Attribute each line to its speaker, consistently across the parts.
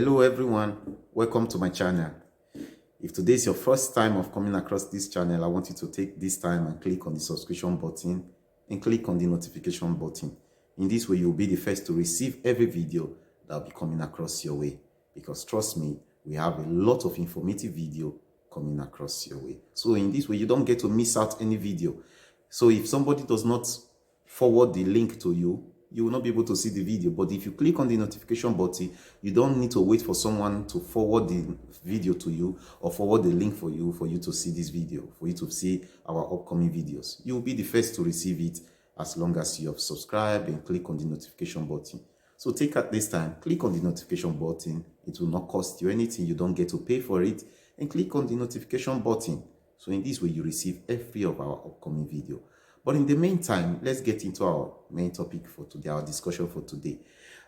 Speaker 1: Hello everyone, welcome to my channel. If today is your first time of coming across this channel, I want you to take this time and click on the subscription button and click on the notification button. In this way, you'll be the first to receive every video that will be coming across your way. Because trust me, we have a lot of informative video coming across your way. So in this way, you don't get to miss out any video. So if somebody does not forward the link to you, you will not be able to see the video. But if you click on the notification button, you don't need to wait for someone to forward the video to you or forward the link for you to see this video, for you to see our upcoming videos. You will be the first to receive it as long as you have subscribed and click on the notification button. So take at this time, click on the notification button. It will not cost you anything. You don't get to pay for it. And click on the notification button. So in this way, you receive every of our upcoming video. But in the meantime, let's get into our main topic for today, our discussion for today.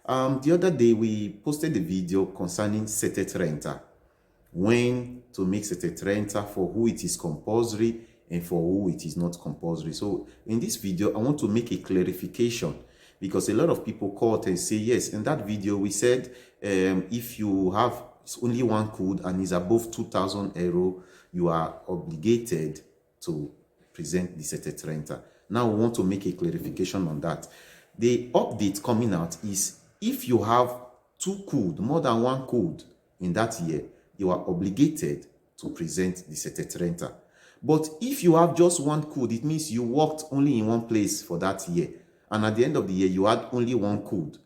Speaker 1: The other day, we posted a video concerning Setete Renta. When to make Setete Renta, for who it is compulsory and for who it is not compulsory. So in this video, I want to make a clarification because a lot of people called and say, yes, in that video, we said if you have only one code and is above 2,000 euro, you are obligated to present the Setete Renta. Now we want to make a clarification on that. The update coming out is if you have two code, more than one code in that year, you are obligated to present the Setete Renta. But if you have just one code, it means you worked only in one place for that year. And at the end of the year, you had only one code.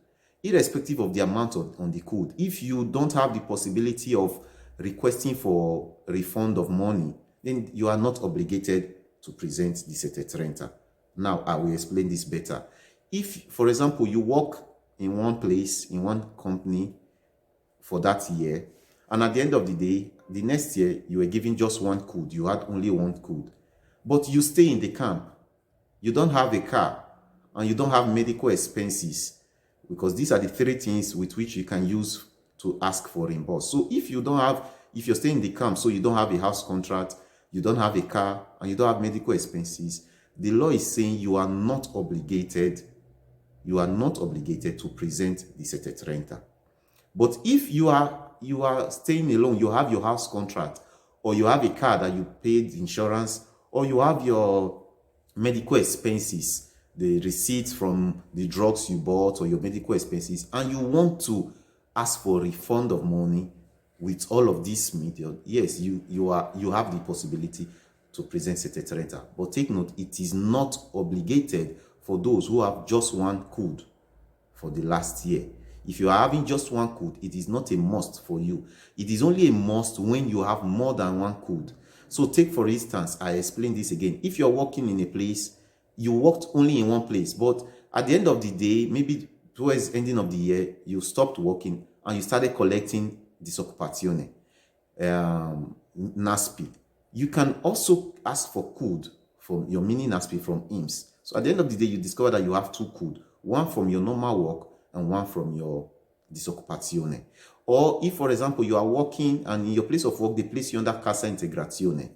Speaker 1: Irrespective of the amount on the code, if you don't have the possibility of requesting for a refund of money, then you are not obligated to present the Setete Renta. Now, I will explain this better. If, for example, you work in one place, in one company for that year, and at the end of the day, the next year, you were given just one code. You had only one code. But you stay in the camp. You don't have a car, and you don't have medical expenses, because these are the three things with which you can use to ask for reimburse. So if you're staying in the camp, so you don't have a house contract, you don't have a car, and you don't have medical expenses, the law is saying you are not obligated to present the Setete Renta. But if you are staying alone, you have your house contract, or you have a car that you paid insurance, or you have your medical expenses, the receipts from the drugs you bought, or your medical expenses, and you want to ask for a refund of money with all of this media, yes, you have the possibility to present Setete Renta. But take note, it is not obligated for those who have just one code for the last year. If you are having just one code, it is not a must for you. It is only a must when you have more than one code. So take, for instance, I explain this again. If you're working in a place, you worked only in one place, but at the end of the day, maybe towards the ending of the year, you stopped working and you started collecting disoccupazione, NASPI. You can also ask for code from your mini NASPI from IMSS. So at the end of the day, you discover that you have two codes, one from your normal work and one from your disoccupazione. Or if, for example, you are working and in your place of work, they place you under Cassa Integrazione.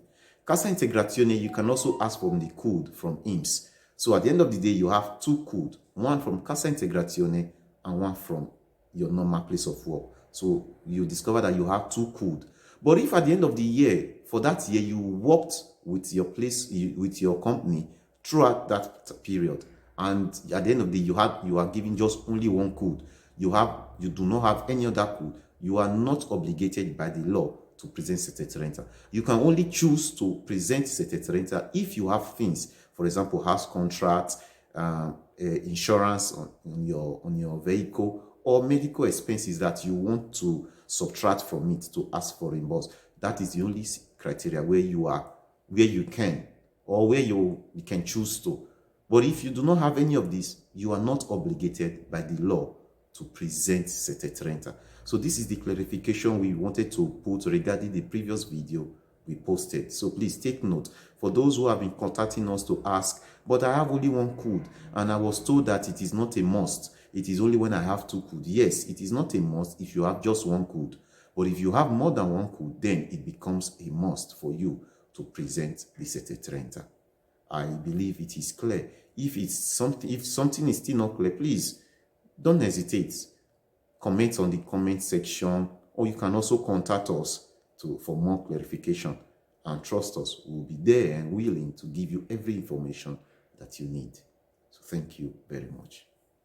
Speaker 1: Cassa Integrazione, you can also ask for the code from IMSS. So at the end of the day, you have two codes, one from Cassa Integrazione and one from your normal place of work. So you discover that you have two codes. But if at the end of the year, for that year, you worked with your place, with your company throughout that period, and at the end of the day, you are given just only one code, you do not have any other code, you are not obligated by the law to present Setete Renta. You can only choose to present Setete Renta if you have things, for example, house contract, insurance on your vehicle, or medical expenses that you want to subtract from it to ask for reimburse. That is the only criteria where you can choose to. But if you do not have any of this, you are not obligated by the law to present Setete Renta. So this is the clarification we wanted to put regarding the previous video we posted. So please take note. For those who have been contacting us to ask, but I have only one code and I was told that it is not a must. It is only when I have two codes. Yes, it is not a must if you have just one code. But if you have more than one code, then it becomes a must for you to present the Setete Renta. I believe it is clear. If something is still not clear, please don't hesitate. Comment on the comment section or you can also contact us for more clarification. And trust us, we'll be there and willing to give you every information that you need. So thank you very much.